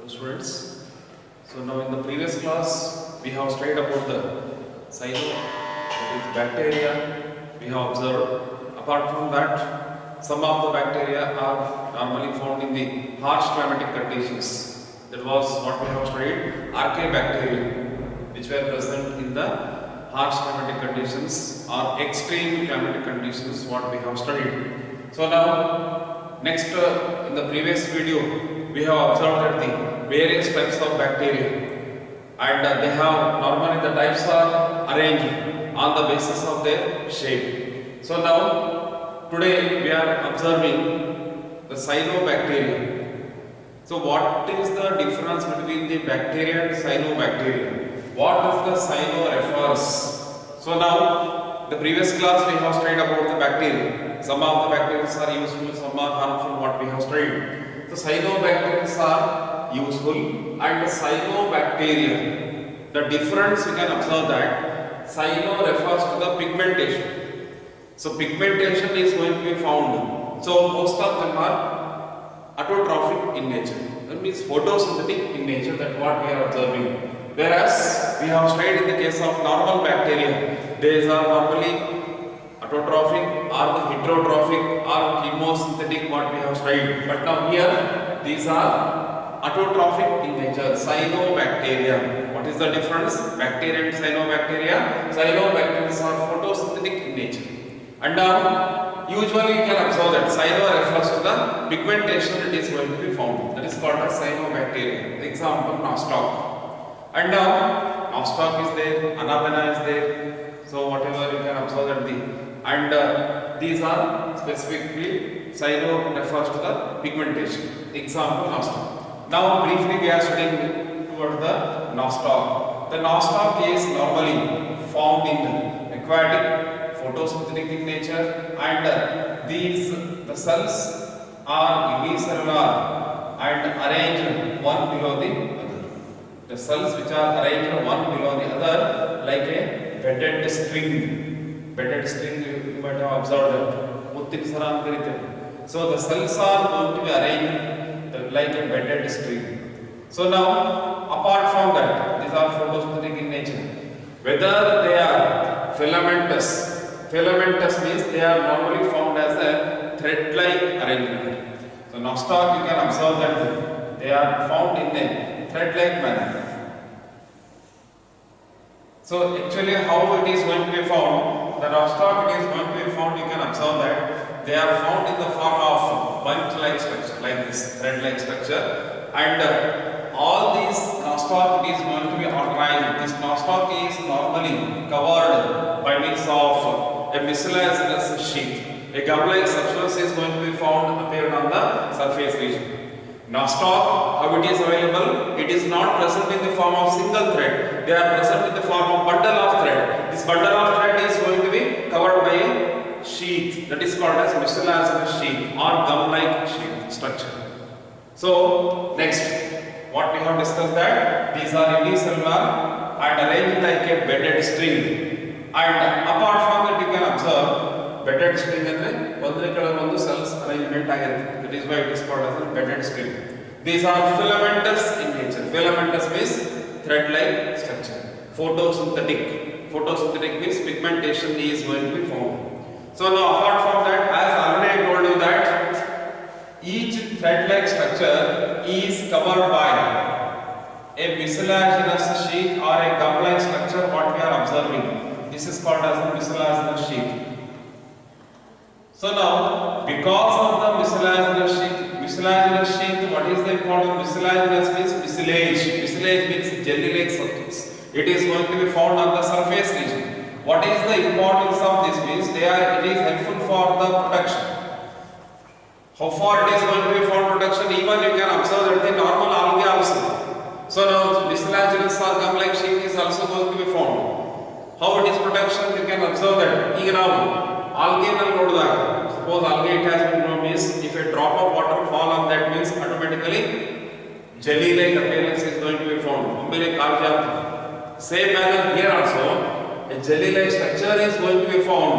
Hello students. So now in the previous class we have studied about the silo, that is bacteria. We have observed. Apart from that, some of the bacteria are normally found in the harsh climatic conditions. That was what we have studied. Archaebacteria, which were present in the harsh climatic conditions or extreme climatic conditions, what we have studied. So now next in the previous video we have observed that the various types of bacteria, and they have normally the types are arranged on the basis of their shape. So now today we are observing the cyanobacteria. So what is the difference between the bacteria and cyanobacteria? What does the cyano refers? So now the previous class we have studied about the bacteria. Some of the bacteria are useful, some are harmful, what we have studied. The cyanobacteria are useful, and the cyanobacteria, the difference we can observe that cyano refers to the pigmentation. So pigmentation is going to be found. So most of them are autotrophic in nature. That means photosynthetic in nature, that what we are observing. Whereas we have studied in the case of normal bacteria, these are normally autotrophic or the heterotrophic or chemosynthetic, what we have studied. But now here these are autotrophic in nature, cyanobacteria. What is the difference? Bacteria and cyanobacteria. Cyanobacteria are photosynthetic in nature. And now usually you can observe that cyano refers to the pigmentation that is going to be found. That is called as cyanobacteria. The example, nostoc. And now nostoc is there, anapana is there. So whatever you can observe that these are specifically cyano refers to the pigmentation. Example, nostoc. Now briefly we are studying toward the nostoc. The nostoc is normally found in aquatic, photosynthetic in nature, and the cells are unicellular and arranged one below the other. The cells which are arranged one below the other like a bedded string. Bedded string, you might have observed that. Muttin saran karite. So the cells are going to be arranged like a bedded string. So now, apart from that, these are photosynthetic in nature. Whether they are filamentous, filamentous means they are normally found as a thread-like arrangement. So nostoc, you can observe that they are found in a thread-like manner. So actually how it is going to be found, the nostoc it is going to be found, you can observe that they are found in the form of bunch-like structure, like this thread-like structure, and all these nostoc it is going to be organized. This nostoc is normally covered by means of a mucilaginous sheath. A gum-like substance is going to be found appeared on the surface region. Nostoc, how it is available? It is not present in the form of single thread. They are present in the form of bundle of thread. This bundle of thread is going to be covered by a sheath, that is called as mucilaginous sheath or gum-like sheath structure. So next, what we have discussed that these are unicellular and arranged like a bedded string. And apart from that, you can observe bedded string and one cells arrangement agate. That is why it is called as a bedded string. These are filamentous in nature. Filamentous means thread-like structure. Photosynthetic. Photosynthetic means pigmentation is going to be found. So now apart from that, as already I told you that each thread-like structure is covered by a mucilaginous sheath or a gum-like structure, what we are observing. This is called as a mucilaginous sheath. So now, because of the mucilaginous sheath, what is the important? Mucilaginous means mucilage. Mucilage means jelly-like substance. It is going to be found on the surface region. What is the importance of this means? It is helpful for the production. How far it is going to be for production? Even you can observe that the normal algae also. So now, mucilaginous or gum-like sheath is also going to be found. How it is production? You can observe that. Now, algae will suppose algae it has been grown means if a drop of water fall on that means automatically jelly-like appearance is going to be found. Same manner here also a jelly-like structure is going to be found,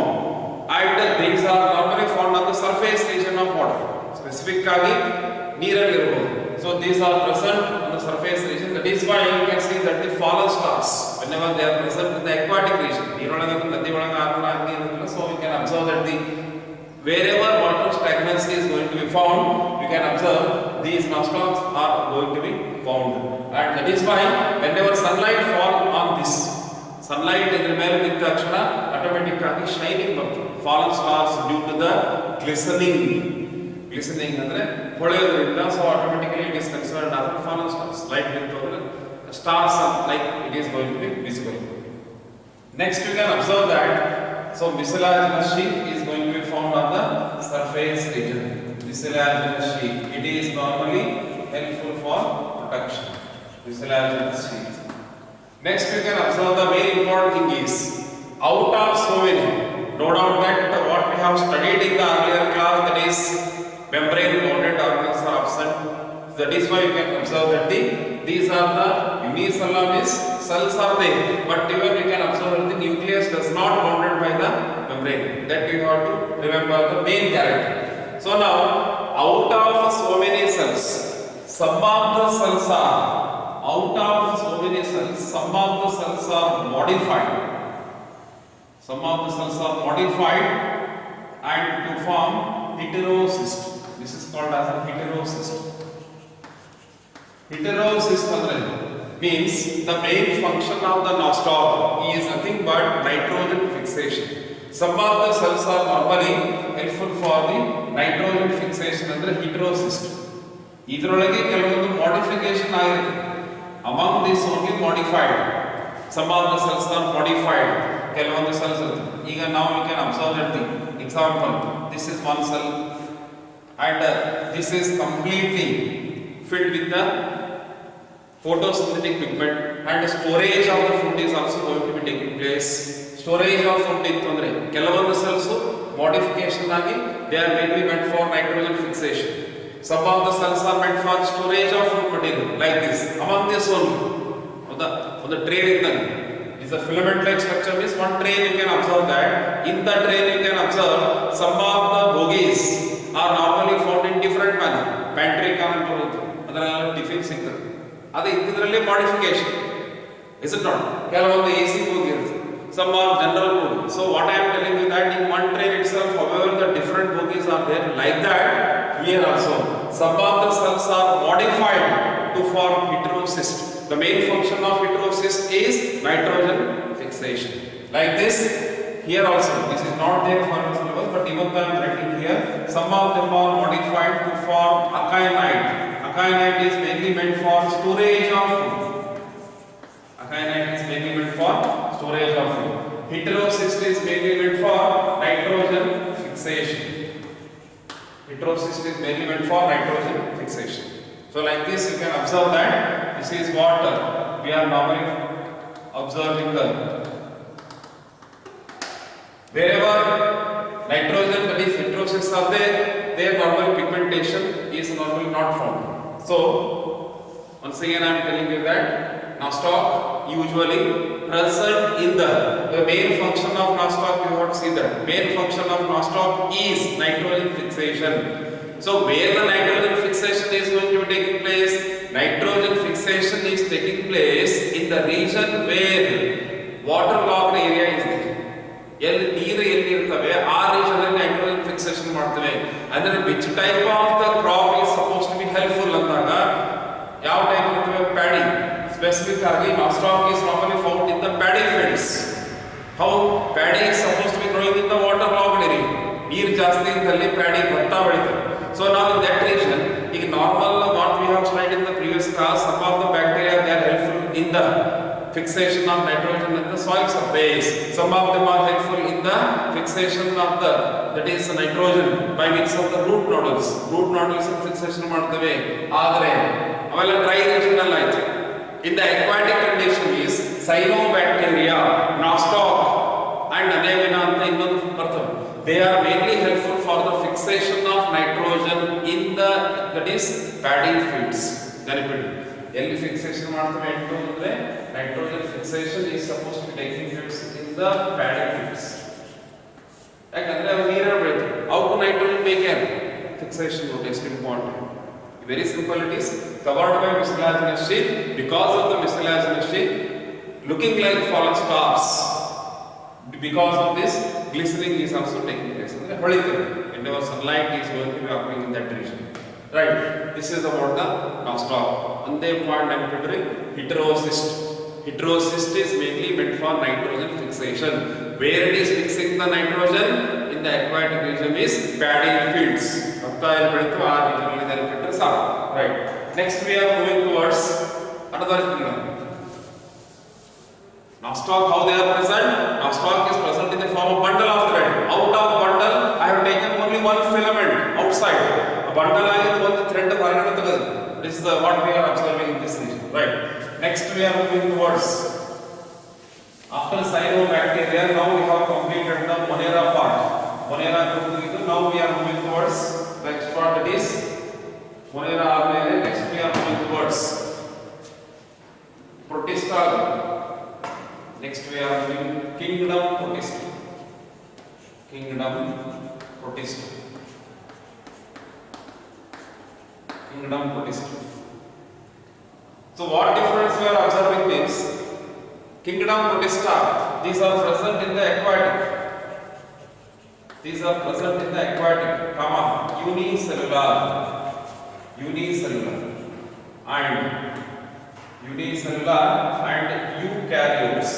and these are normally found on the surface region of water. Specifically, ನೀರಲ್ಲಿ ಇರಬಹುದು. So these are present on the surface region. That is why you can see that the fallen stars, whenever they are present in the aquatic region, so we can observe that the wherever water stagnancy is going to be found, you can observe these nostocs are going to be found. And that is why whenever sunlight fall on this, sunlight idra mele bitta takshana automatic agi shining bartade. Fallen stars due to the glistening andre ಹೊಳೆಯೋದ್ರಿಂದ, so automatically it is considered as fallen stars. Light bintu andre stars like it is going to be visible. Next you can observe that so mucilaginous sheath is going to be found on the surface region. Mucilaginous sheath, it is normally helpful for protection. Mucilaginous sheath. Next you can observe the very important thing is out of so many. No doubt that what we have studied in the earlier class, that is membrane bounded organelles are absent. That is why you can observe that these are the unicellular cells are there, but even you can observe that the nucleus does not bounded by the membrane. That you have to remember the main character. So now out of so many cells, some of the cells are out of so many cells, some of the cells are modified. Some of the cells are modified and to form heterocyst. This is called as a heterocyst. Heterocyst means the main function of the nostoc is nothing but nitrogen fixation. Some of the cells are normally helpful for the nitrogen fixation andre heterocyst. Idrolage ಕೆಲವೊಂದು modification ಆಗಿರುತ್ತೆ. Among these only modified. Some of the cells are modified. ಕೆಲವೊಂದು cells ಇರುತ್ತೆ. ಈಗ now we can observe that the example, this is one cell and this is completely filled with the photosynthetic pigment and storage of the food is also going to be taking place. Storage of food ittandre ಕೆಲವೊಂದು cells modification ಆಗಿ they are mainly meant for nitrogen fixation. Some of the cells are meant for storage of food material like this. Among this one on the tray is a filament like structure means one tray you can observe that. In the tray you can observe some of the bogies are normally found in different manner. Pantry ಕಾಣ್ ಬರುತ್ತೆ, ಅದರಲ್ಲಿ tiffin ಸಿಗ್ತದೆ, ಅದು ಇದರಲ್ಲಿ modification is it not? ಕೆಲವೊಂದು AC bogie ಇರುತ್ತೆ, some are general bogie. So what I am telling you that in one tray itself, however the different bogies are there, like that here also some of the cells are modified to form heterocyst. The main function of heterocyst is nitrogen fixation. Like this, here also, this is not there for the syllabus, but even though I am writing here, some of them are modified to form akinite. Akinite is mainly meant for storage of food. Akinite is mainly meant for storage of food. Heterocyst is mainly meant for nitrogen fixation. Heterocyst is mainly meant for nitrogen fixation. So like this you can observe that this is what we are normally observing the wherever nitrogen, that is heterocysts are there, their normal pigmentation is normally not found. So once again I am telling you that nostoc usually present in the main function of nostoc, you have to see that main function of nostoc is nitrogen fixation. So where the nitrogen fixation is going to be taking place? Nitrogen fixation is taking place in the region where waterlogged area is there. ಎಲ್ಲಿ ನೀರು ಎಲ್ಲಿ ಇರ್ತವೆ ಆ region ಅಲ್ಲಿ nitrogen fixation ಮಾಡ್ತೇವೆ. ಅಂದ್ರೆ which type of the crop is suppose to be helpful ಅಂದಾಗ ಯಾವ ಟೈಪ್ ಇರ್ತವೆ? ಪ್ಯಾಡಿ. ಸ್ಪೆಸಿಫಿಕ್ ಆಗಿ nostoc is normally found in the paddy fields. How paddy is supposed to be growing in the waterlogged area. ನೀರು ಜಾಸ್ತಿ ಇದ್ದಲ್ಲಿ paddy ಭತ್ತ ಬೆಳೀತದೆ. So now in that region, ಈಗ normal what we have studied in the previous class, some of the bacteria they are helpful in the fixation of nitrogen in the soil surface. Some of them are helpful in the fixation of the, that is nitrogen by means of the root nodules. Root nodules fixation ಮಾಡ್ತವೆ. ಆದರೆ ಅವೆಲ್ಲ dry region ಅಲ್ಲಿ ಆಯ್ತು. In the aquatic condition is cyanobacteria, nostoc and anemia ಅಂತ ಇನ್ನೊಂದು ಬರ್ತವೆ. They are mainly helpful for the fixation of nitrogen in the, that is paddy fields. ನೆನಪಿಡಿ, ಎಲ್ಲಿ ಫಿಕ್ಸೇಷನ್ ಮಾಡ್ತವೆ ಎಂಟು ಅಂದ್ರೆ nitrogen fixation is supposed to be taking place in the paddy fields. ಯಾಕಂದ್ರೆ ಅವು ನೀರಲ್ಲಿ ಬೆಳೀತವೆ, ಅವಕ್ಕೂ ನೈಟ್ರೋಜನ್ ಬೇಕೇ, ಫಿಕ್ಸೇಷನ್ ಎಷ್ಟು important. Very simple it is, covered by mucilaginous sheath. Because of the mucilaginous sheath, looking like fallen stars. Because of this, glistening is also taking place. Whenever sunlight is going to be occurring in that region. Right, this is about the nostoc. And the point I am considering heterocyst. Heterocyst is mainly meant for nitrogen fixation. Where it is fixing the nitrogen in the aquatic region is paddy fields. Right. Next we are moving towards another kingdom. Nostoc, how they are present? Nostoc is present in the form of bundle of thread. Out of bundle, I have taken only one filament outside. A bundle is one thread. This is what we are observing in this region. Right. Next we are moving towards. After cyanobacteria, now we have completed the Monera part. Monera group. Now we are moving towards the next part, that is Monera. Next we are moving towards Protista. Next we are moving Kingdom Protista. Kingdom Protista. Kingdom Protista. So what difference we are observing means Kingdom Protista, these are present in the aquatic. These are present in the aquatic, unicellular, and eukaryotes.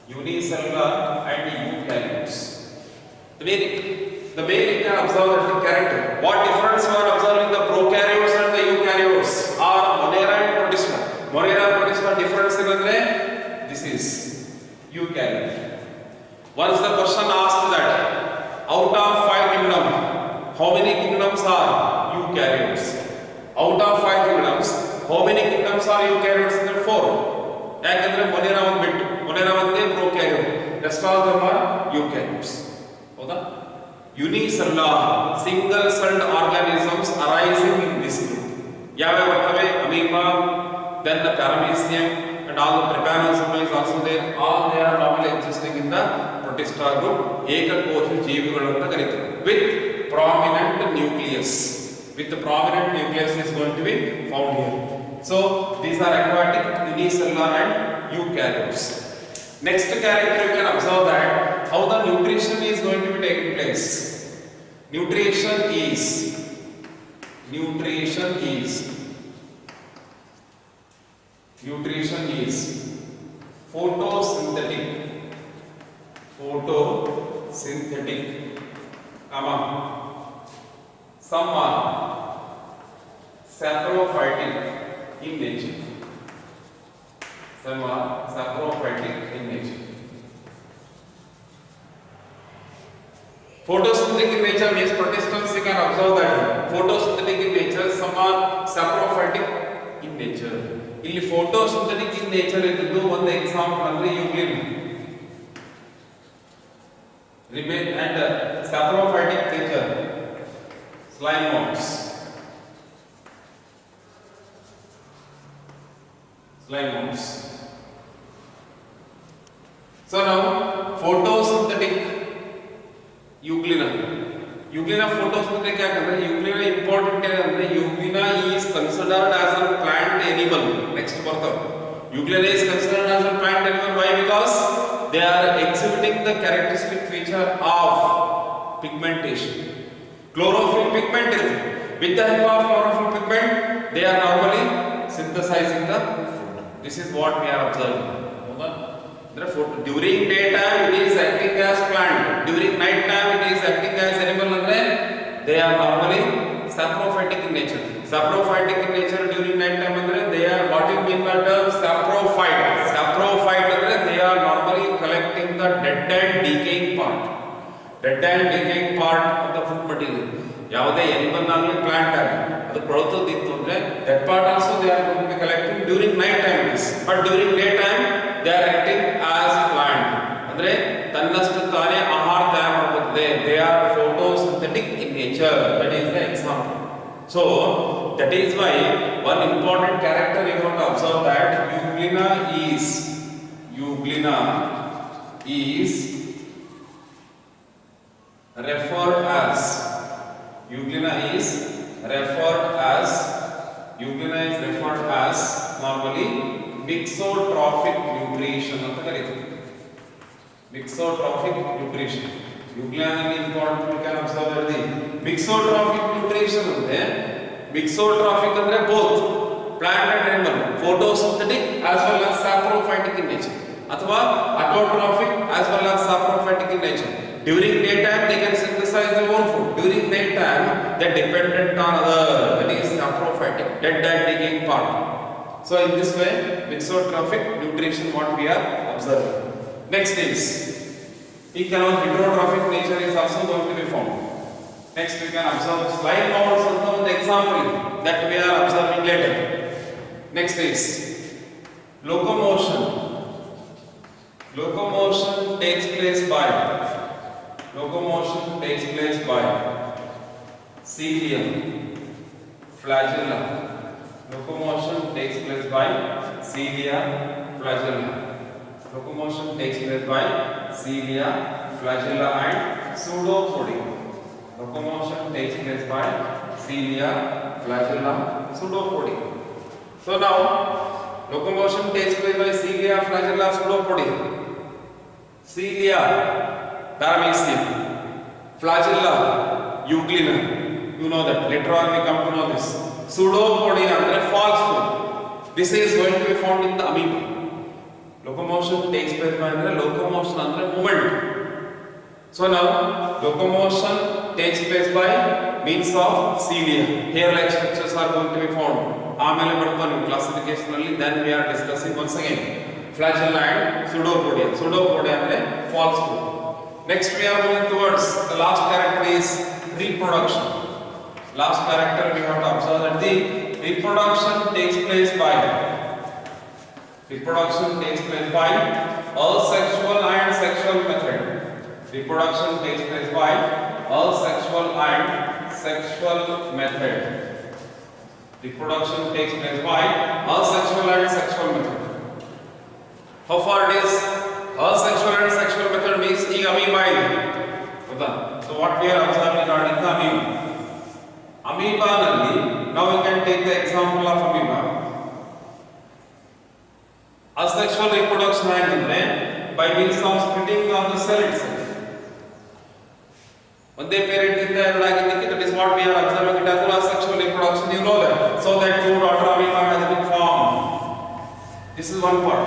Unicellular and eukaryotes. The way you can observe the character. What difference you are observing the prokaryotes and the eukaryotes are Monera and Protista. Monera and Protista difference is this is eukaryote. Once the question asked that out of 5 kingdoms, how many kingdoms are eukaryotes? Out of 5 kingdoms, how many kingdoms are eukaryotes? There are 4. Yakandre Monera one bit, Monera one day prokaryote. Rest of them are eukaryotes. Unicellular, single-celled organisms arising in this group. Amoeba, then the paramecium, and all the trypanosoma is also there. All they are normally existing in the Protista group. Ekakosha jeevigalu anta with prominent nucleus. With the prominent nucleus is going to be found here. So these are aquatic, unicellular, and eukaryotes. Next character you can observe that how the nutrition is going to be taking place. Nutrition is photosynthetic, some are saprophytic in nature. Some are saprophytic in nature. Photosynthetic in nature means Protistants, you can observe that photosynthetic in nature, some are saprophytic in nature. Illi photosynthetic in nature iddu one example andre euglena. Remain and saprophytic nature, slime mounds. So now photosynthetic euglena photosynthetic क्या कर रहे हैं? euglena important क्या कर रहे हैं? euglena is considered as a plant animal. Next further, euglena is considered as a plant animal. Why? Because they are exhibiting the characteristic feature of pigmentation. Chlorophyll pigment is with the help of chlorophyll pigment they are normally synthesizing the food. This is what we are observing. During daytime it is acting as plant, during night time it is acting as animal. They are normally saprophytic in nature. Saprophytic in nature during night time they are, what you mean by term saprophyte? Saprophyte they are normally collecting the dead and decaying part. Dead and decaying part of the food material. ಯಾವುದೇ animal ಆಗಲಿ plant ಆಗಲಿ ಅದು ಕೊಳತದಿತ್ತು ಅಂದ್ರೆ that part also they are going to be collecting during night time. But during day time they are acting as plant. ಅಂದ್ರೆ ತನ್ನಷ್ಟು ತಾನೇ ಆಹಾರ ತಯಾರು ಮಾಡುತ್ತದೆ. They are photosynthetic in nature. That is the example. So that is why one important character you have to observe that euglena is referred as normally mixotrophic nutrition ಅಂತ ಕರೀತೀವಿ. Mixotrophic nutrition. Euglena important you can observe that the mixotrophic nutrition ಅಂದ್ರೆ mixotrophic ಅಂದ್ರೆ both plant and animal, photosynthetic as well as saprophytic in nature, ಅಥವಾ autotrophic as well as saprophytic in nature. During daytime they can synthesize their own food. During nighttime they dependent on other, that is saprophytic, dead and decaying part. So in this way mixotrophic nutrition what we are observing. Next is heterotrophic nature is also going to be found. Next we can observe slide models of the example that we are observing later. Next is locomotion. Locomotion takes place by cilia, flagella. Locomotion takes place by cilia, flagella. Locomotion takes place by cilia, flagella and pseudopodia. Locomotion takes place by cilia, flagella, pseudopodia. So now locomotion takes place by cilia, flagella, pseudopodia. Cilia, paramecium. Flagella, euglena. You know that. Later on we come to know this. Pseudopodia andre false food. This is going to be found in the amoeba. Locomotion takes place by locomotion andre movement. So now locomotion takes place by means of cilia. Hair-like structures are going to be found. ಆಮೇಲೆ ಬರ್ತಾನೆ classification ಅಲ್ಲಿ. then we are discussing once again flagella and pseudopodia. Pseudopodia ಅಂದ್ರೆ false food. Next we are moving towards the last character is reproduction. Last character we have to observe that the reproduction takes place by asexual and sexual method. Reproduction takes place by asexual and sexual method. Reproduction takes place by asexual and sexual method. How far it is asexual and sexual method means ಈಗ amoeba ಇದೆ. ಹೌದಾ? So what we are observing regarding the amoeba. Amoeba ನಲ್ಲಿ now we can take the example of amoeba. Asexual reproduction ಅಂದ್ರೆ by means of splitting of the cell itself. ಒಂದೇ parent ಇಂದ ಎರಡಾಗಿದ್ದಕ್ಕೆ, that is what we are observing it as asexual reproduction. You know that. So that two daughter amoeba has been formed. This is one part.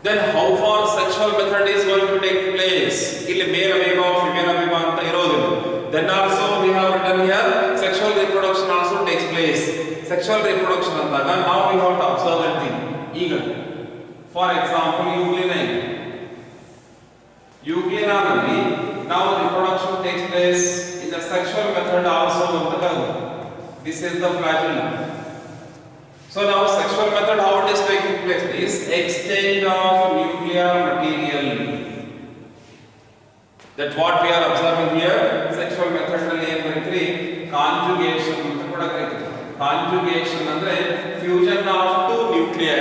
Then how far sexual method is going to take place? ಇಲ್ಲಿ male amoeba female amoeba ಅಂತ ಇರೋದಿಲ್ಲ. Then also we have written here sexual reproduction also takes place. Sexual reproduction ಅಂದಾಗ now we have to observe that thing. ಈಗ for example euglena ನಲ್ಲಿ now reproduction takes place in the sexual method also ಅಂತ ಕರೆದು. This is the flagella. So now sexual method how it is taking place is exchange of nuclear material. That what we are observing here sexual method ನಲ್ಲಿ ಏನು ಕರೀತೀವಿ conjugation ಅಂತ ಕೂಡ ಕರೀತೀವಿ. Conjugation ಅಂದ್ರೆ fusion of two nuclei.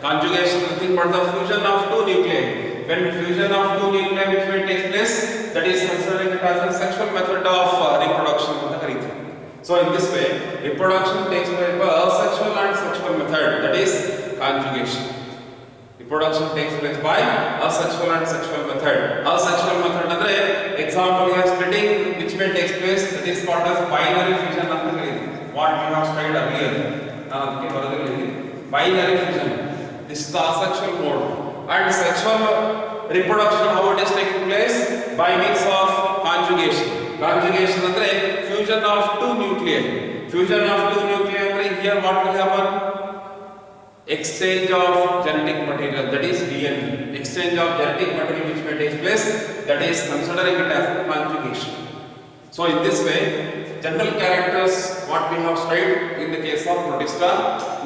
Conjugation nothing but the fusion of two nuclei. When fusion of two nuclei which may take place, that is considered as a sexual method of reproduction ಅಂತ ಕರೀತೀವಿ. So in this way reproduction takes place by asexual and sexual method, that is conjugation. Reproduction takes place by asexual and sexual method. Asexual method andre example here splitting which may take place, that is called as binary fission ಅಂತ ಕರೀತೀವಿ. What we have studied earlier. ನಾನು ಅದಕ್ಕೆ ಬರೆದಿದ್ದೀನಿ binary fission. This is the asexual mode. And sexual reproduction how it is taking place by means of conjugation. Conjugation andre fusion of two nuclei. Fusion of two nuclei andre here what will happen? Exchange of genetic material, that is DNA. Exchange of genetic material which may take place, that is considering it as conjugation. So in this way general characters what we have studied in the case of protista.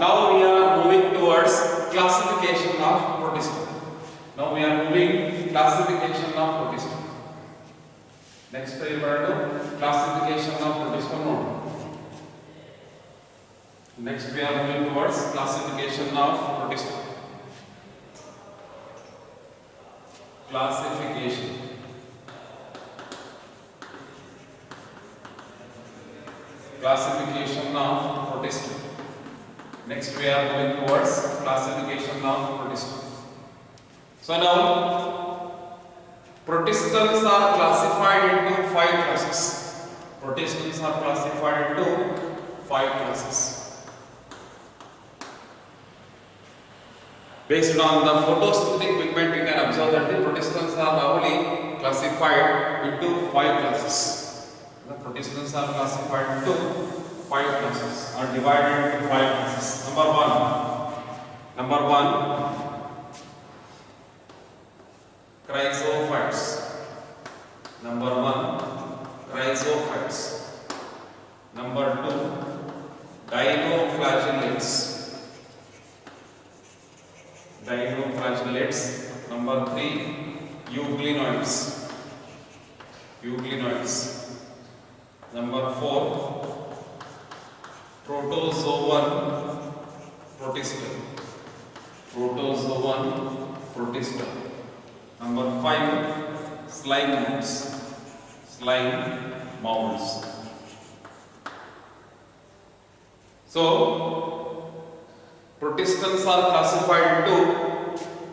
Now we are moving towards classification of protista. Now we are moving classification of protista. Next we are to classification of protista node. Next we are moving towards classification of protista. Classification. Classification of protista. Next we are moving towards classification of protists. So now protistans are classified into 5 classes. Protistans are classified into 5 classes. Based on the photosynthetic pigment, you can observe that the protistans are normally classified into 5 classes. The protistans are classified into 5 classes, are divided into 5 classes. Number one, chrysophytes. Number 1, chrysophytes. Number 2, dinoflagellates. Dinoflagellates. Number 3, euglenoids. Number 4, protozoan protistum. Number 5, slime mounds. So protistans are classified into,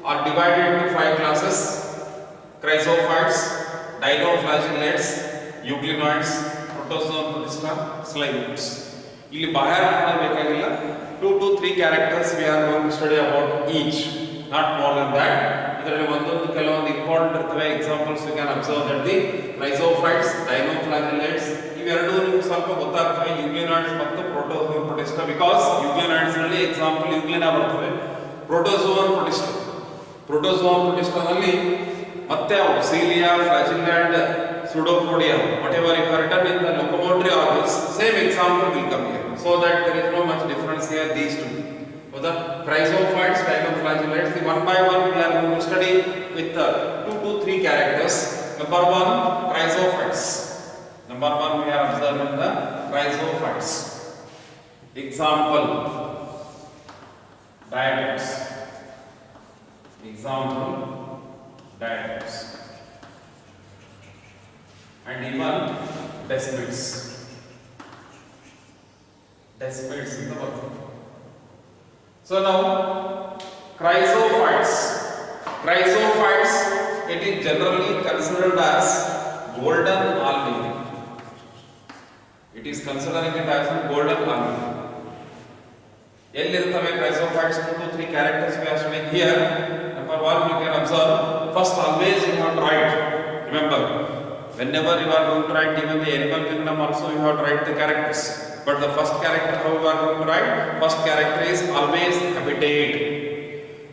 are divided into 5 classes: chrysophytes, dinoflagellates, euglenoids, protozoan protista, slime mounds. ಇಲ್ಲಿ ಬಾಹ್ಯ ಮಾಡಬೇಕಾಗಿಲ್ಲ. 2 to 3 characters we are going to study about each, not more than that. ಇದರಲ್ಲಿ ಒಂದೊಂದು ಕೆಲವೊಂದು important ಇರ್ತವೆ. Examples you can observe that the chrysophytes, dinoflagellates ಇವೆರಡೂ ನಿಮಗೆ ಸ್ವಲ್ಪ ಗೊತ್ತಾಗ್ತವೆ. euglenoids ಮತ್ತು protozoan protista, because euglenoids ನಲ್ಲಿ ಎಕ್ಸಾಂಪಲ್ euglena ಬರ್ತವೆ. protozoan protista ನಲ್ಲಿ ಮತ್ತೆ ಅವು Cilia, flagella and pseudopodia, whatever you have written in the locomotory organs, same example will come here, so that there is no much difference here, these two. So the chrysophytes, dinoflagellates, the one by one we are going to study with 2 to 3 characters. Number 1, chrysophytes. Number 1 we are observing the chrysophytes. Example, diatoms. And even desmids in the world. So now chrysophytes, it is generally considered as golden algae. It is considering it as a golden algae. ಎಲ್ಲಿರ್ತವೆ chrysophytes? 2 to 3 characters we are studying here. Number 1, you can observe, first always you have to write. Remember, whenever you are going to write even the animal kingdom also, you have to write the characters. But the first character how you are going to write? First character is always habitat.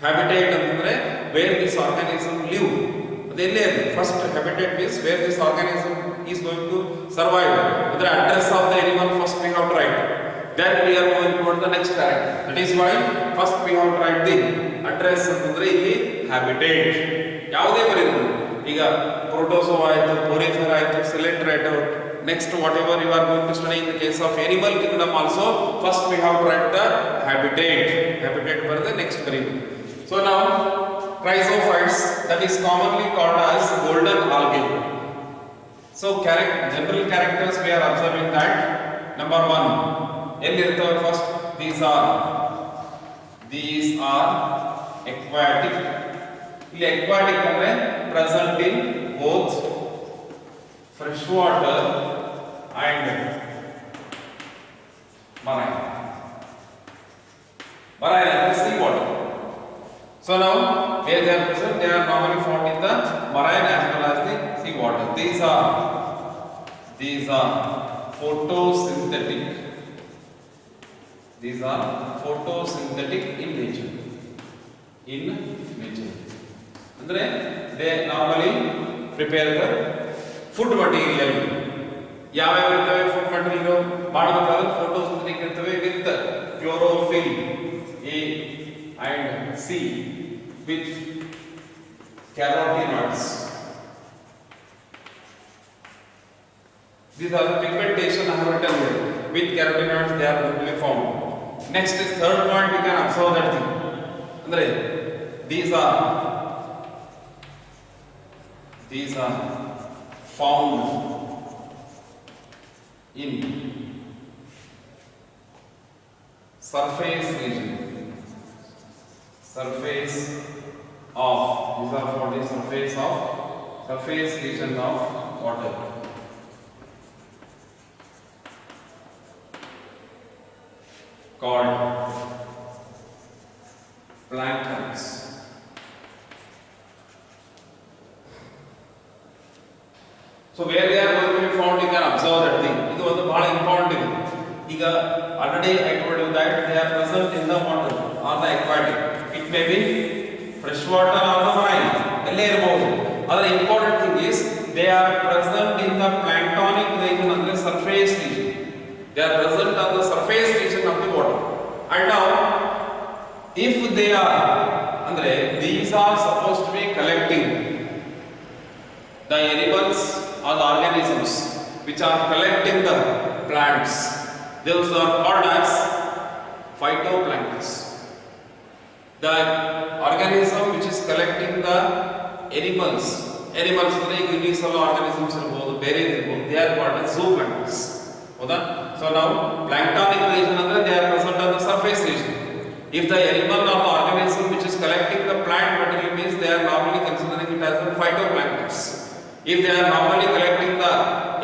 Habitat ಅಂತಂದ್ರೆ where this organism live. ಅದೆಲ್ಲೇ first habitat means where this organism is going to survive. The address of the animal first we have to write. Then we are going toward the next character. That is why first we have to write the address ಅಂತಂದ್ರೆ ಇಲ್ಲಿ habitat. ಯಾವುದೇ ಬರೀಬಹುದು. ಈಗ protozoa ಆಯ್ತು, porifera ಆಯ್ತು, coleoptera ಆಯ್ತು. Next whatever you are going to study in the case of animal kingdom also, first we have to write the habitat. Habitat ಬರೆದ next ಬರೀಬಹುದು. So now chrysophytes, that is commonly called as golden algae. So general characters we are observing that. Number 1, ಎಲ್ಲಿರ್ತವೆ first? These are aquatic. ಇಲ್ಲಿ aquatic ಅಂದ್ರೆ present in both fresh water and marine. Marine is sea water. So now where they are present, they are normally found in the marine as well as the sea water. These are photosynthetic. These are photosynthetic in nature. Andre they normally prepare the food material. ಯಾವ್ಯಾವ ಇರ್ತವೆ food material ಮಾಡಬೇಕಾದ್ರೆ photosynthetic ಇರ್ತವೆ with chlorophyll A and C with carotenoids. These are the pigmentation I have written here. With carotenoids they are going to be found. Next is third point, we can observe that thing. Andre these are found in surface region. Surface of, these are for the surface region of water. Called planktons. So where they are going to be found, you can observe that thing. This is very important. Already I told you that they are present in the water or the aquatic. It may be freshwater or the marine. Other important thing is they are present in the planktonic region on the surface region. They are present on the surface region of the water. And now, if they are, these are supposed to be collecting the animals or the organisms which are collecting the plants. Those are called as phytoplanktons. The organism which is collecting the animals like unicellular organisms they are called as zooplanktons. So now planktonic region they are present on the surface region. If the animal or the organism which is collecting the plant material means they are normally considering it as the phytoplanktons. If they are normally collecting the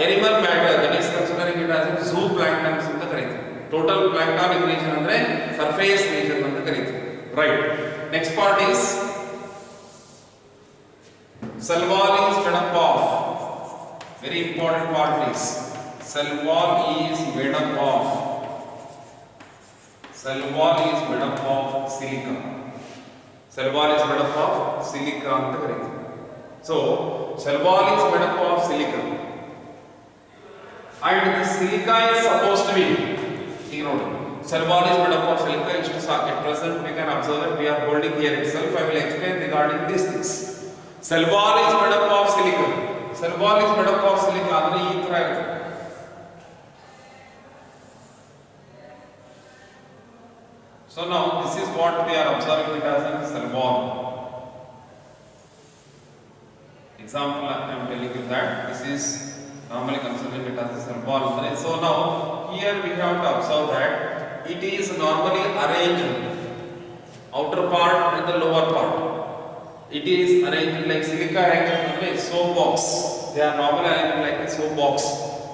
animal matter, then is considering it as a zooplanktons in the correct. Total planktonic region andre surface region anta correct. Right. Next part is cell wall is made up of, very important part is cell wall is made up of silica. Cell wall is made up of silica anta correct. So cell wall is made up of silica, and the silica is supposed to be, cell wall is made up of silica. At present we can observe that we are holding here itself. I will explain regarding these things. Cell wall is made up of silica. Cell wall is made up of silica. So now this is what we are observing it as a cell wall. Example, I am telling you that this is normally considered it as a cell wall. So now here we have to observe that it is normally arranged outer part and the lower part. It is arranged like silica arranged like soap box. They are normally arranged like a soap box.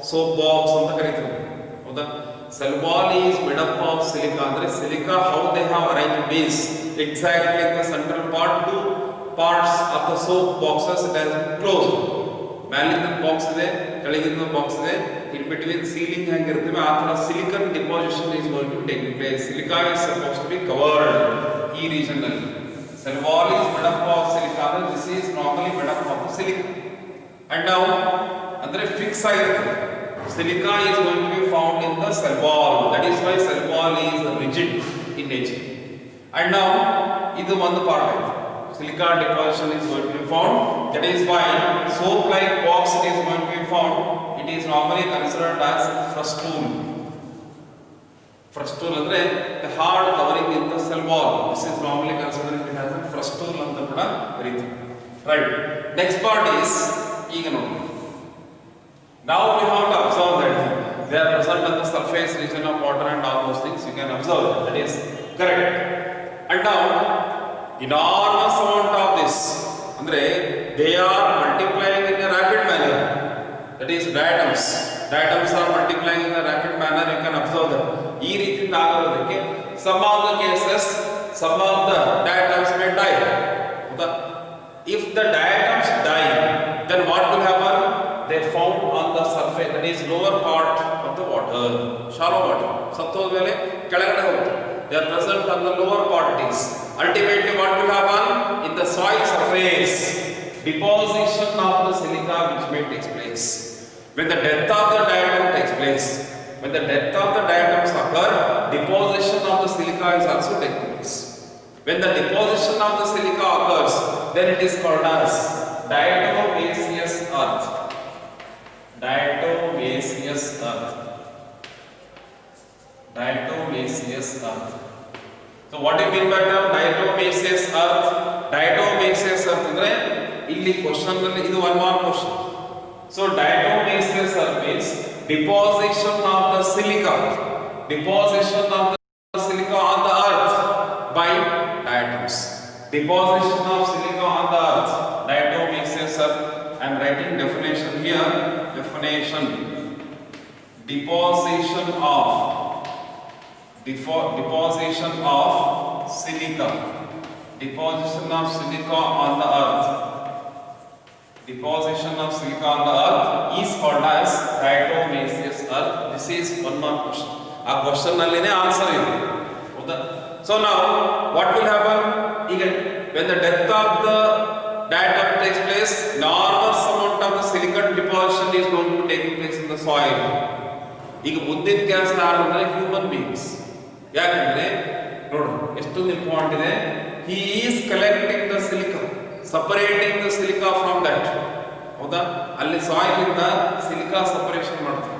Soap box on the cell wall is made up of silica. Silica, how they have arranged is exactly like the central part, two parts of the soap boxes it has been closed. Malignant box ಇದೆ, ಕೆಳಗಿನ box ಇದೆ, in between sealing hangiruttave ಆತರ silicon deposition is going to take place. Silica is supposed to be covered ಈ region ನಲ್ಲಿ. Cell wall is made up of silica. This is normally made up of silica. And now andre fix ಆಗಿರುತ್ತೆ. Silica is going to be found in the cell wall. That is why cell wall is rigid in nature. And now ಇದು ಒಂದು part ಆಯ್ತು. Silica deposition is going to be found. That is why soap-like box is going to be found. It is normally considered as frustule. Frustule andre the hard covering in the cell wall. This is normally considered it as a frustule anta kuda kariti. Right. Next part is ಈಗ ನೋಡಿ. Now we have to observe that they are present on the surface region of water and all those things. You can observe that is correct. And now enormous amount of this, they are multiplying in a rapid manner. That is diatoms. Diatoms are multiplying in a rapid manner. You can observe that. Some of the cases, some of the diatoms may die. If the diatoms die, then what will happen? They found on the surface, that is lower part of the water, shallow water. Satthodmele keಳಗಡೆ ಹೋಗ್ತದೆ. They are present on the lower parts. Ultimately, what will happen? In the soil surface, deposition of the silica which may take place. When the death of the diatom takes place, when the death of the diatoms occur, deposition of the silica is also taking place. When the deposition of the silica occurs, then it is called as diatomaceous earth. Diatomaceous earth. Diatomaceous earth. So what do you mean by the diatomaceous earth? Diatomaceous earth andre illi question nalli idu one more question. So diatomaceous earth means deposition of the silica. Deposition of the silica Deposition of silica on the earth. Diatom makes a sir. I am writing definition here. Definition. Deposition of silica. Deposition of silica on the earth. Deposition of silica on the earth is called as diatomaceous earth. This is one more question. A question alline answer is. So now what will happen? When the death of the diatom takes place, enormous amount of the silicon deposition is going to take place in the soil. ಈಗ ಮುಂದಿನ ಕೆಲಸ ಯಾರು ಅಂದ್ರೆ human beings. ಯಾಕಂದ್ರೆ ನೋಡು ಎಷ್ಟೊಂದು important ಇದೆ. He is collecting the silica, separating the silica from that. ಹೌದಾ? ಅಲ್ಲಿ ಸಾಯಿಲ್ ಇಂದ ಸಿಲಿಕಾ ಸೆಪರೇಷನ್ ಮಾಡ್ತಾರೆ.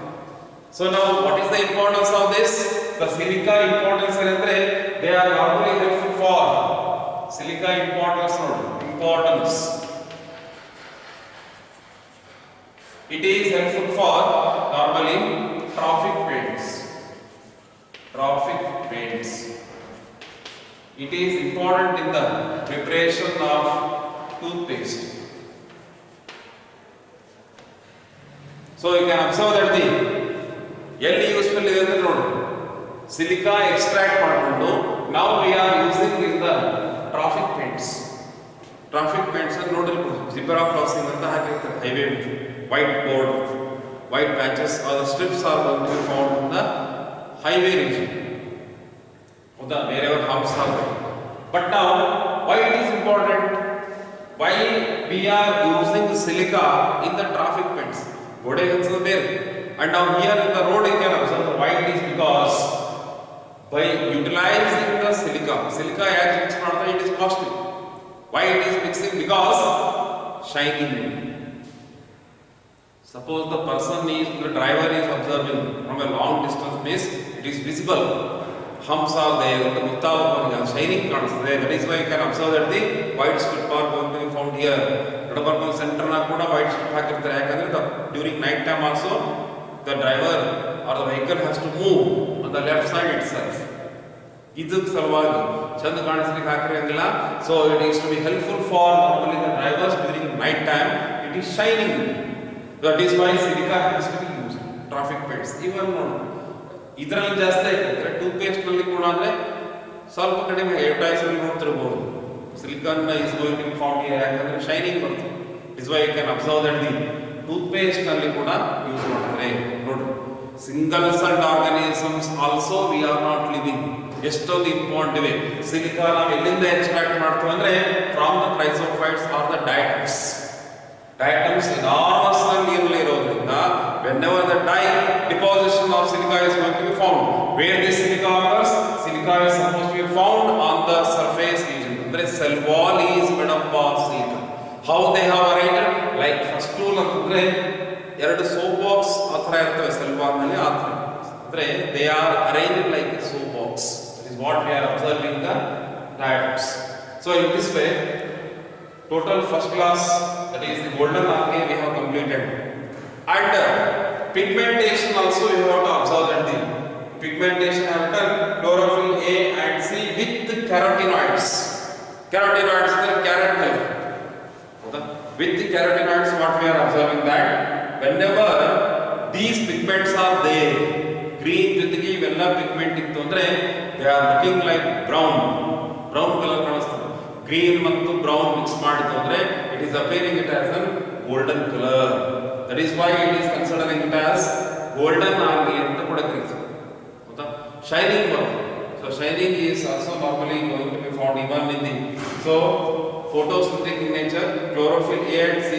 So now what is the importance of this? The silica importance ಏನಂದ್ರೆ they are normally helpful for silica importance ನೋಡು. Importance. It is helpful for normally traffic paints. It is important in the preparation of toothpaste. So you can observe that the ಎಲ್ಲಿ useful ಇದೆ ಅಂತ ನೋಡು. Silica extract ಮಾಡಿಕೊಂಡು now we are using in the traffic paints. Traffic paints ಅನ್ನು ನೋಡಿರ್ಬೋದು. zebra crossing ಅಂತ ಹಾಕಿರ್ತಾರೆ highway ಮೇಲೆ. White board, white patches or the strips are going to be found in the highway region. Wherever humps are there. But now, why it is important? Why we are using silica in the traffic paints? And now here in the road you can observe why it is because by utilizing the silica as it is costly. Why it is mixing? Because shining. Suppose the driver is observing from a long distance means it is visible. Humps are there, the shining comes there. That is why you can observe that the white strip are going to be found here. Center na kuda white strip hakirtare yakandre during night time also the driver or the vehicle has to move on the left side itself. Iduk salvagi chand kanislikke hakirangilla. So it is to be helpful for normally the drivers during night time. It is shining. That is why silica has to be used. Traffic paints. Even ಇದರಲ್ಲಿ ಜಾಸ್ತಿ ಆಯ್ತು tooth paste ನಲ್ಲಿ ಕೂಡ ಅಂದ್ರೆ ಸ್ವಲ್ಪ ಕಡಿಮೆ advertisement ನೋಡ್ತಿರಬಹುದು. Silicon is going to be found here ಯಾಕಂದ್ರೆ ಶೈನಿಂಗ್ ಬರುತ್ತೆ. Is why you can observe that the tooth paste ನಲ್ಲಿ ಕೂಡ ಯೂಸ್ ಮಾಡ್ತಾರೆ. ನೋಡ್ರಿ single celled organisms also we are not living. ಎಷ್ಟೊಂದು ಇಂಪಾರ್ಟೆಂಟ್ ಇವೆ. ಸಿಲಿಕಾ ನಾವು ಎಲ್ಲಿಂದ ಎಕ್ಸ್ಟ್ರಾಕ್ಟ್ ಮಾಡ್ತೀವಿ ಅಂದ್ರೆ from the chrysophytes or the diatoms. Diatoms enormous ನೀರಲ್ಲಿ ಇರೋದ್ರಿಂದ whenever the deposition of silica is going to be found, where this silica occurs, silica is supposed to be found on the surface region. Andre cell wall is made up of silica. How they have arranged? Like first tool ಅಂತಂದ್ರೆ ಎರಡು soap box ಆತರ ಇರ್ತವೆ cell wall ನಲ್ಲಿ ಆತರ. ಅಂದ್ರೆ they are arranged like a soap box. That is what we are observing the diatoms. So in this way total first class, that is the golden algae we have completed. And pigmentation also we have to observe that the pigmentation have written chlorophyll A and C with carotenoids. Carotenoids are carrot color. With the carotenoids what we are observing that whenever these pigments are there, green jotege ivella pigment ittu andre they are looking like brown color ಕಾಣಿಸ್ತದೆ. Green ಮತ್ತು brown mix ಮಾಡಿತು ಅಂದ್ರೆ it is appearing it as a golden color. That is why it is considering it as golden algae ಅಂತ ಕೂಡ ಕರೀತಾರೆ. ಹೌದಾ? Shining ಬರುತ್ತೆ. So shining is also normally going to be found even in the photosynthetic in nature. Chlorophyll A and C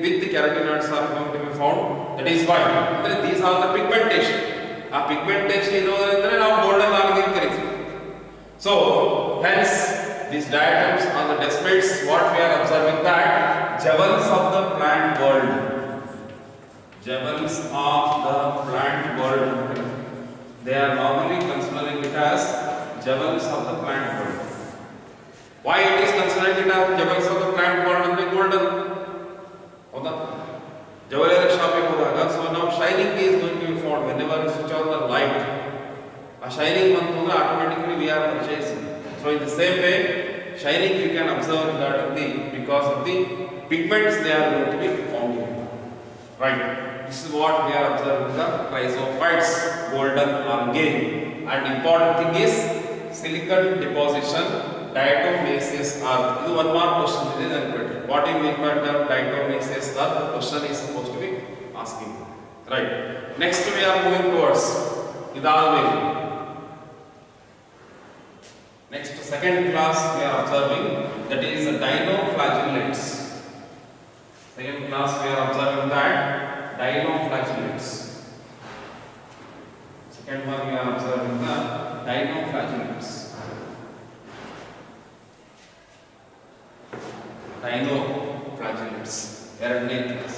with the carotenoids are going to be found. That is why these are the pigmentation. ಆ pigmentation ಇರೋದ್ರಿಂದ ನಾವು golden algae ಅಂತ ಕರೀತೀವಿ. So hence these diatoms on the desmids, what we are observing that jewels of the plant world. Jewels of the plant world. They are normally considering it as jewels of the plant world. Why it is considered it as jewels of the plant world and the golden? Hoda? Jewelry shopping hoga. So now shining is going to be found whenever you switch on the light. A shining one automatically we are purchasing. So in the same way, shining you can observe regarding the because of the pigments they are going to be found here. Right. This is what we are observing the chrysophytes, golden or gay. And important thing is silicon deposition. Diatomaceous earth. This is one more question. This is important. What do you mean by the diatomaceous earth? The question is supposed to be asking. Right. Next we are moving towards Idalve. Next second class we are observing that is dinoflagellates. Second class we are observing that dinoflagellates. Second one we are observing the dinoflagellates. Dinoflagellates. Errandate class.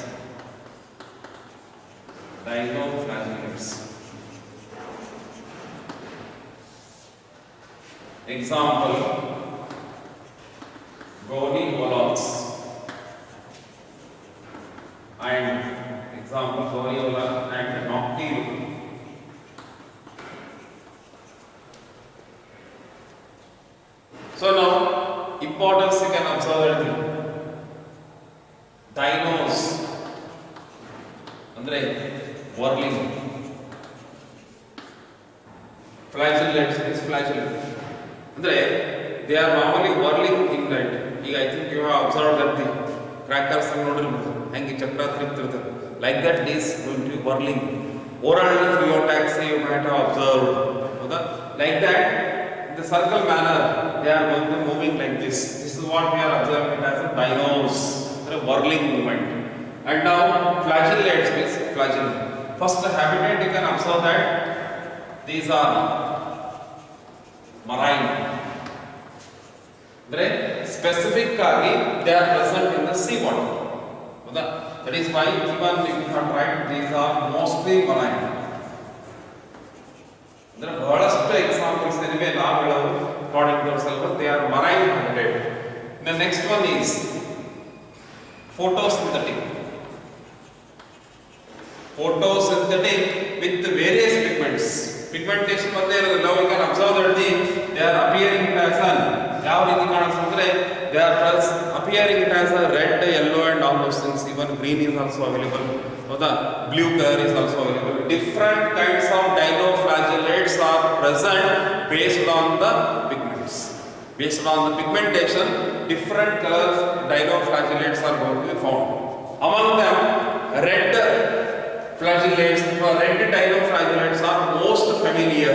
Dinoflagellates. Example: Goniolates. And example: Goniola and Noctilo. So now, importance you can observe everything. Dinos andre whirling. Flagellates is flagellate. Andre they are normally whirling in that. I think you have observed that the crackers and noodle hangi chakra tirtirtha. Like that it is going to be whirling. Orally fluotaxi you might have observed. Like that, in the circle manner they are going to be moving like this. This is what we are observing it as a dinos. A whirling movement. And now flagellates means flagellate. First habitat you can observe that these are marine. Specific they are present in the seawater. That is why even if you have tried, these are mostly marine. There are best examples anyway now according to ourselves, they are marine habitat. The next one is photosynthetic. Photosynthetic with various pigments. Pigmentation now you can observe that they are appearing as they are appearing as a red, yellow and all those things. Even green is also available. The blue color is also available. Different kinds of dinoflagellates are present based on the pigments. Based on the pigmentation, different colors dinoflagellates are going to be found. Among them, red flagellates or red dinoflagellates are most familiar.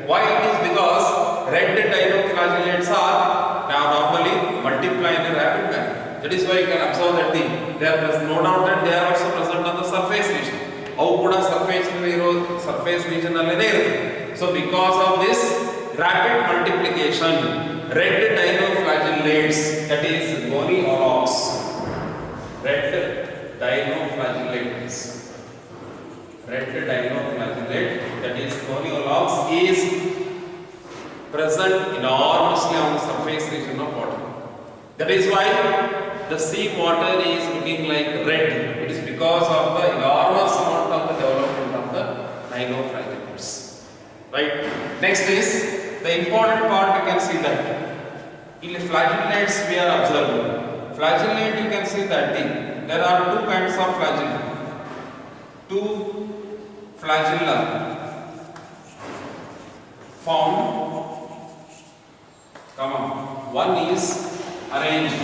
Why it is? Because red dinoflagellates are normally multiply in a rapid manner. That is why you can observe that they are present. No doubt that they are also present on the surface region. Surface region. So because of this rapid multiplication, red dinoflagellates, that is Goniolates. Red dinoflagellates. Red dinoflagellate, that is Goniolates, is present enormously on the surface region of water. That is why the sea water is looking like red. It is because of the enormous amount of the development of the dinoflagellates. Right? Next is the important part. You can see that in the flagellates we are observing. Flagellate, you can see that there are two kinds of flagella. Two flagella found. One is arranged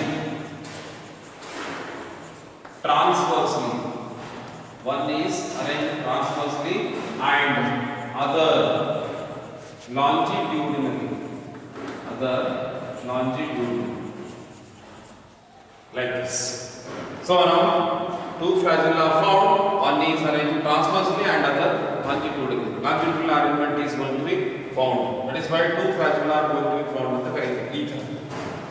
transversely. One is arranged transversely and other longitudinally. Like this. So now two flagella found. One is arranged transversely and other longitudinally. Longitudinal arrangement is going to be found. That is why two flagella are going to be found at the ether.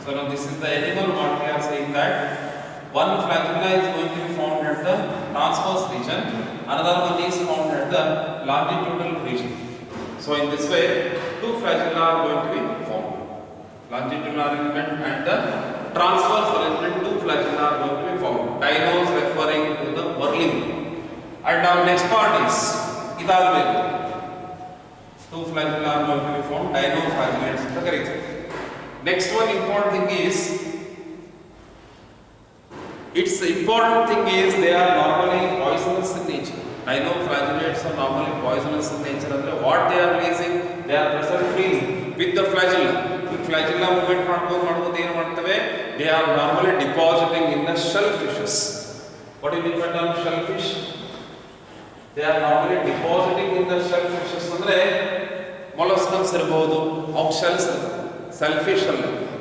So now this is the animal what we are saying that one flagella is going to be found at the transverse region, another one is found at the longitudinal region. So in this way, two flagella are going to be formed. Longitudinal arrangement and the transverse arrangement, two flagella are going to be formed. Dinos referring to the whirling. And now next part is Idalve. Two flagella are going to be formed. Dinoflagellates is the correct. Next one important thing is, they are normally poisonous in nature. Dinoflagellates are normally poisonous in nature. And what they are releasing, they are present freely with the flagella. With flagella movement, they are normally depositing in the shellfishes. What do you mean by term shellfish? They are normally depositing in the shellfishes. Molluscums irbodu, shells, shellfish.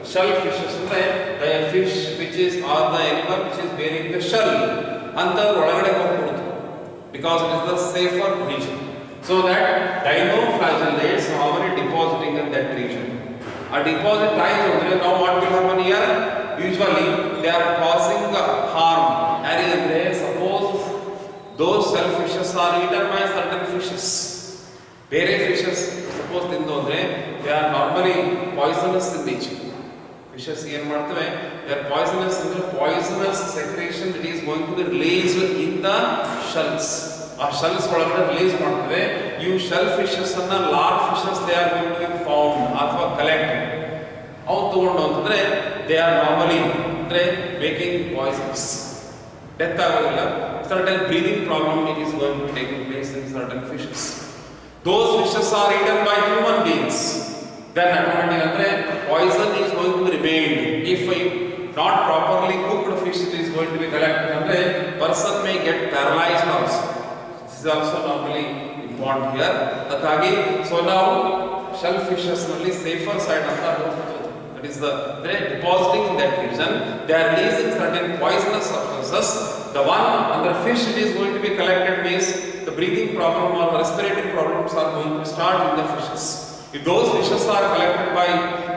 Shellfishes the fish which is, or the animal which is bearing the shell, because it is the safer region. So that dinoflagellates are already depositing in that region. A deposit times, now what will happen here? Usually they are causing harm. And suppose those shellfishes are eaten by certain fishes. Various fishes, suppose they are normally poisonous in nature. Fishes they are poisonous, in the poisonous secretion that is going to be released in the shells. Our shells released you shellfishes and large fishes they are going to be found or collected. They are normally making poisons. Death certain breathing problem it is going to be taking place in certain fishes. Those fishes are eaten by human beings. Then automatically poison is going to be remained. If not properly cooked fish it is going to be collected, person may get paralyzed also. This is also normally important here. So now shellfishes only safer side of the, that is they are depositing in that region. They are releasing certain poisonous substances. The one under fish it is going to be collected means the breathing problem or respiratory problems are going to start in the fishes. If those fishes are collected by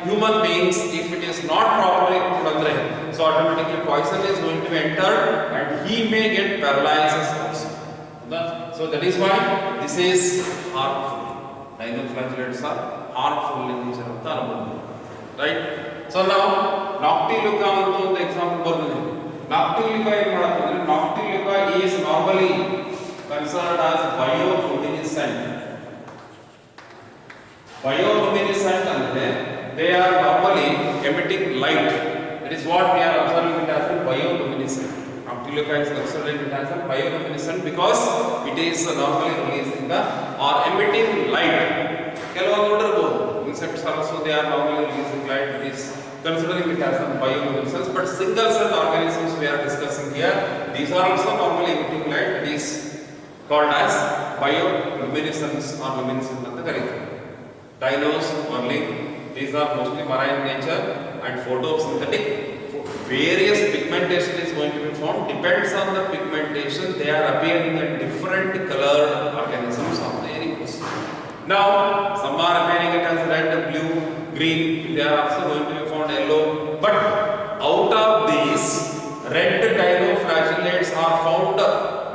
human beings, if it is not properly cooked, so automatically poison is going to be entered and he may get paralysis also. So that is why this is harmful. Dinoflagellates are harmful in nature of the animal. Right? So now Noctiluca the example. Noctiluca is normally considered as bioluminescent. Bioluminescent they are normally emitting light. That is what we are observing it as bioluminescent. Noctiluca is considered as a bioluminescent because it is normally releasing or emitting light. Insects also they are normally releasing light. It is considering it as a bioluminescence. But single cell organisms we are discussing here, these are also normally emitting light. It is called as bioluminescence or luminescent. Dinos, marine, these are mostly marine nature and photosynthetic. Various pigmentation is going to be found. Depends on the pigmentation, they are appearing in different colored organisms of the animals. Now, some are appearing as red, blue, green, they are also going to be found yellow. But out of these, red dinoflagellates are found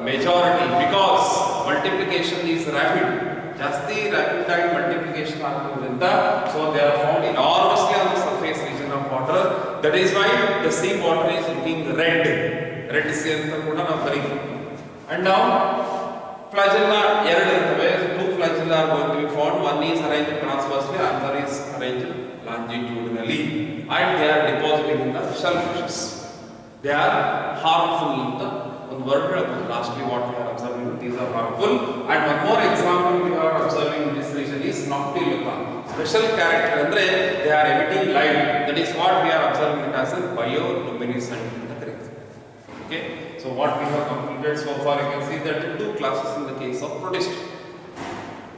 majority because multiplication is rapid. Rapid time multiplication so they are found enormously on the surface region of water. That is why the sea water is looking red. Red sea and now flagella two flagella are going to be found. One is arranged transversely, another is arranged longitudinally, and they are depositing in the shellfishes. They are harmful in the lastly what we are observing, these are harmful. And one more example we are observing in this region is Noctiluca. Special character, they are emitting light. That is what we are observing it as a bioluminescent. Okay, so what we have completed so far, you can see that two classes in the case of protist.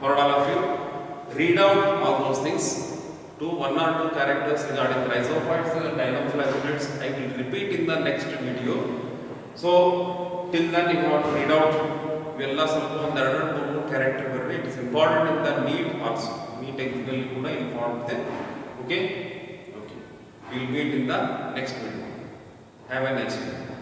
For all of you, read out all those things. One or two characters regarding rhizophytes and dinoflagellates I will repeat in the next video. So till then you have to read out character. It is important in the NEET also. NEET technically important. Okay? We will meet in the next video. Have a nice day.